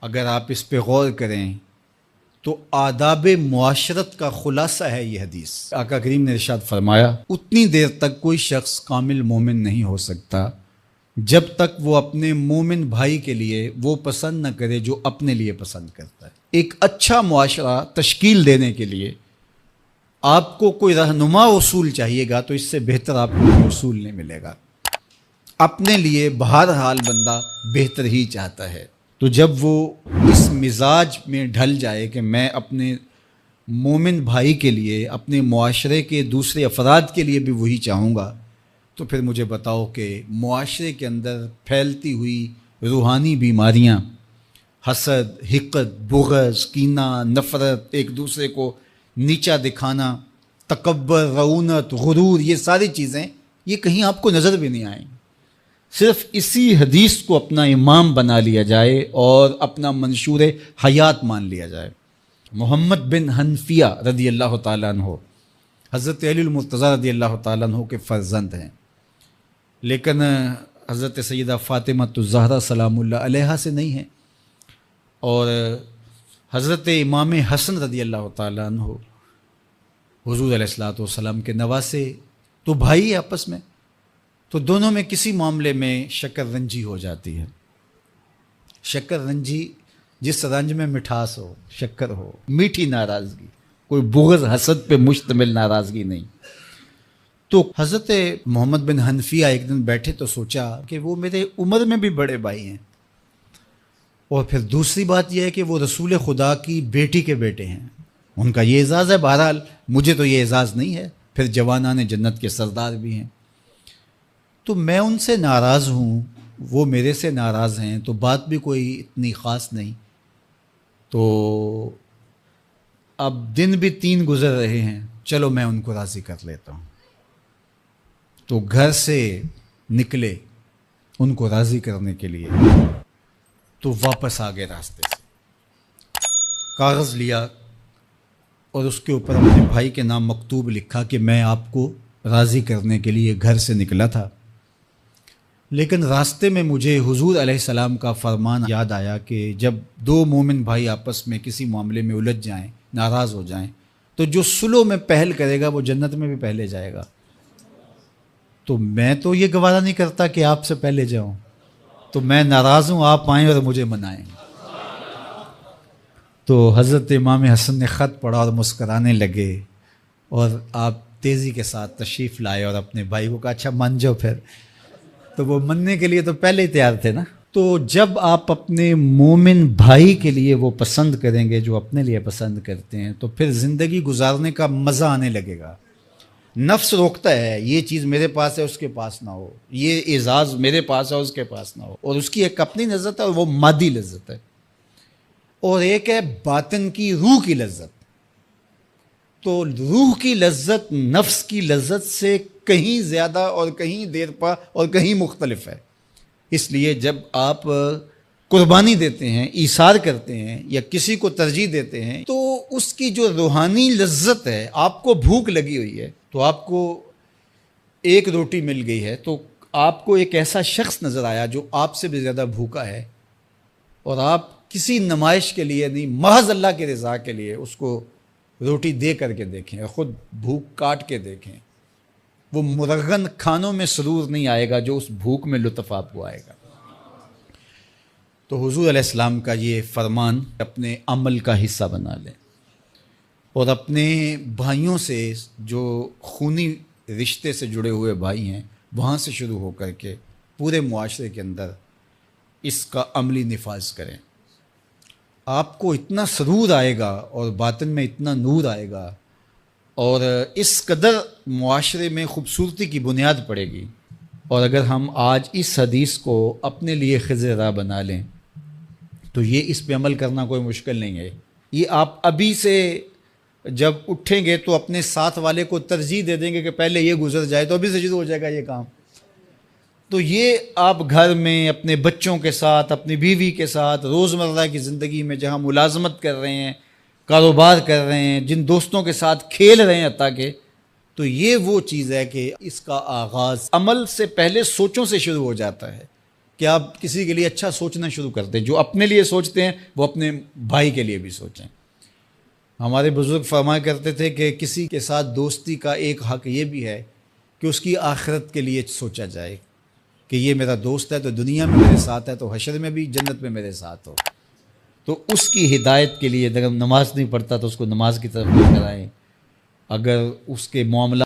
اگر آپ اس پہ غور کریں تو آداب معاشرت کا خلاصہ ہے یہ حدیث۔ آقا کریم نے ارشاد فرمایا اتنی دیر تک کوئی شخص کامل مومن نہیں ہو سکتا جب تک وہ اپنے مومن بھائی کے لیے وہ پسند نہ کرے جو اپنے لیے پسند کرتا ہے۔ ایک اچھا معاشرہ تشکیل دینے کے لیے آپ کو کوئی رہنما اصول چاہیے گا تو اس سے بہتر آپ کو کوئی اصول نہیں ملے گا۔ اپنے لیے بہرحال بندہ بہتر ہی چاہتا ہے، تو جب وہ اس مزاج میں ڈھل جائے کہ میں اپنے مومن بھائی کے لیے، اپنے معاشرے کے دوسرے افراد کے لیے بھی وہی چاہوں گا، تو پھر مجھے بتاؤ کہ معاشرے کے اندر پھیلتی ہوئی روحانی بیماریاں، حسد، حقد، بغض، کینہ، نفرت، ایک دوسرے کو نیچا دکھانا، تکبر، رعونت، غرور، یہ ساری چیزیں یہ کہیں آپ کو نظر بھی نہیں آئیں۔ صرف اسی حدیث کو اپنا امام بنا لیا جائے اور اپنا منشور حیات مان لیا جائے۔ محمد بن حنفیہ رضی اللہ تعالیٰ عنہ حضرت علی المرتضیٰ رضی اللہ تعالیٰ عنہ کے فرزند ہیں، لیکن حضرت سیدہ فاطمہ الزہرا سلام اللہ علیہا سے نہیں ہیں، اور حضرت امام حسن رضی اللہ تعالیٰ عنہ حضور علیہ الصلوۃ والسلام کے نواسے، تو بھائی آپس میں، تو دونوں میں کسی معاملے میں شکر رنجی ہو جاتی ہے۔ شکر رنجی، جس رنج میں مٹھاس ہو، شکر ہو، میٹھی ناراضگی، کوئی بغض حسد پہ مشتمل ناراضگی نہیں۔ تو حضرت محمد بن حنفیہ ایک دن بیٹھے تو سوچا کہ وہ میرے عمر میں بھی بڑے بھائی ہیں، اور پھر دوسری بات یہ ہے کہ وہ رسول خدا کی بیٹی کے بیٹے ہیں، ان کا یہ اعزاز ہے، بہرحال مجھے تو یہ اعزاز نہیں ہے، پھر جوانان جنت کے سردار بھی ہیں، تو میں ان سے ناراض ہوں، وہ میرے سے ناراض ہیں، تو بات بھی کوئی اتنی خاص نہیں، تو اب دن بھی 3 گزر رہے ہیں، چلو میں ان کو راضی کر لیتا ہوں۔ تو گھر سے نکلے ان کو راضی کرنے کے لیے، تو واپس آ گئے راستے سے، کاغذ لیا اور اس کے اوپر اپنے بھائی کے نام مکتوب لکھا کہ میں آپ کو راضی کرنے کے لیے گھر سے نکلا تھا، لیکن راستے میں مجھے حضور علیہ السلام کا فرمان یاد آیا کہ جب 2 مومن بھائی آپس میں کسی معاملے میں الجھ جائیں، ناراض ہو جائیں، تو جو صلح میں پہل کرے گا وہ جنت میں بھی پہلے جائے گا۔ تو میں تو یہ گوارا نہیں کرتا کہ آپ سے پہلے جاؤں، تو میں ناراض ہوں، آپ آئیں اور مجھے منائیں۔ تو حضرت امام حسن نے خط پڑھا اور مسکرانے لگے، اور آپ تیزی کے ساتھ تشریف لائے اور اپنے بھائی کو کہا اچھا مان جاؤ پھر، تو وہ مننے کے لیے تو پہلے ہی تیار تھے نا۔ تو جب آپ اپنے مومن بھائی کے لیے وہ پسند کریں گے جو اپنے لیے پسند کرتے ہیں، تو پھر زندگی گزارنے کا مزہ آنے لگے گا۔ نفس روکتا ہے یہ چیز میرے پاس ہے اس کے پاس نہ ہو، یہ اعزاز میرے پاس ہے اس کے پاس نہ ہو، اور اس کی ایک اپنی لذت ہے اور وہ مادی لذت ہے، اور ایک ہے باطن کی، روح کی لذت۔ تو روح کی لذت نفس کی لذت سے کہیں زیادہ اور کہیں دیر پا اور کہیں مختلف ہے۔ اس لیے جب آپ قربانی دیتے ہیں، ایثار کرتے ہیں یا کسی کو ترجیح دیتے ہیں، تو اس کی جو روحانی لذت ہے، آپ کو بھوک لگی ہوئی ہے، تو آپ کو ایک روٹی مل گئی ہے، تو آپ کو ایک ایسا شخص نظر آیا جو آپ سے بھی زیادہ بھوکا ہے، اور آپ کسی نمائش کے لیے نہیں، محض اللہ کی رضا کے لیے اس کو روٹی دے کر کے دیکھیں، خود بھوک کاٹ کے دیکھیں، وہ مرغن کھانوں میں سرور نہیں آئے گا جو اس بھوک میں لطف آپ کو آئے گا۔ تو حضور علیہ السلام کا یہ فرمان اپنے عمل کا حصہ بنا لیں، اور اپنے بھائیوں سے، جو خونی رشتے سے جڑے ہوئے بھائی ہیں، وہاں سے شروع ہو کر کے پورے معاشرے کے اندر اس کا عملی نفاذ کریں۔ آپ کو اتنا سرور آئے گا اور باطن میں اتنا نور آئے گا، اور اس قدر معاشرے میں خوبصورتی کی بنیاد پڑے گی۔ اور اگر ہم آج اس حدیث کو اپنے لیے خضر راہ بنا لیں تو یہ اس پہ عمل کرنا کوئی مشکل نہیں ہے۔ یہ آپ ابھی سے جب اٹھیں گے تو اپنے ساتھ والے کو ترجیح دے دیں گے کہ پہلے یہ گزر جائے، تو ابھی سے شروع ہو جائے گا یہ کام۔ تو یہ آپ گھر میں اپنے بچوں کے ساتھ، اپنی بیوی کے ساتھ، روزمرہ کی زندگی میں جہاں ملازمت کر رہے ہیں، کاروبار کر رہے ہیں، جن دوستوں کے ساتھ کھیل رہے ہیں حتیٰ کہ، تو یہ وہ چیز ہے کہ اس کا آغاز عمل سے پہلے سوچوں سے شروع ہو جاتا ہے۔ کہ آپ کسی کے لیے اچھا سوچنا شروع کر دیں. جو اپنے لیے سوچتے ہیں وہ اپنے بھائی کے لیے بھی سوچیں. ہمارے بزرگ فرمایا کرتے تھے کہ کسی کے ساتھ دوستی کا ایک حق یہ بھی ہے کہ اس کی آخرت کے لیے سوچا جائے کہ یہ میرا دوست ہے تو دنیا میں میرے ساتھ ہے تو حشر میں بھی جنت میں میرے ساتھ ہو. تو اس کی ہدایت کے لیے اگر نماز نہیں پڑھتا تو اس کو نماز کی طرف لے کر آئیں. اگر اس کے معاملات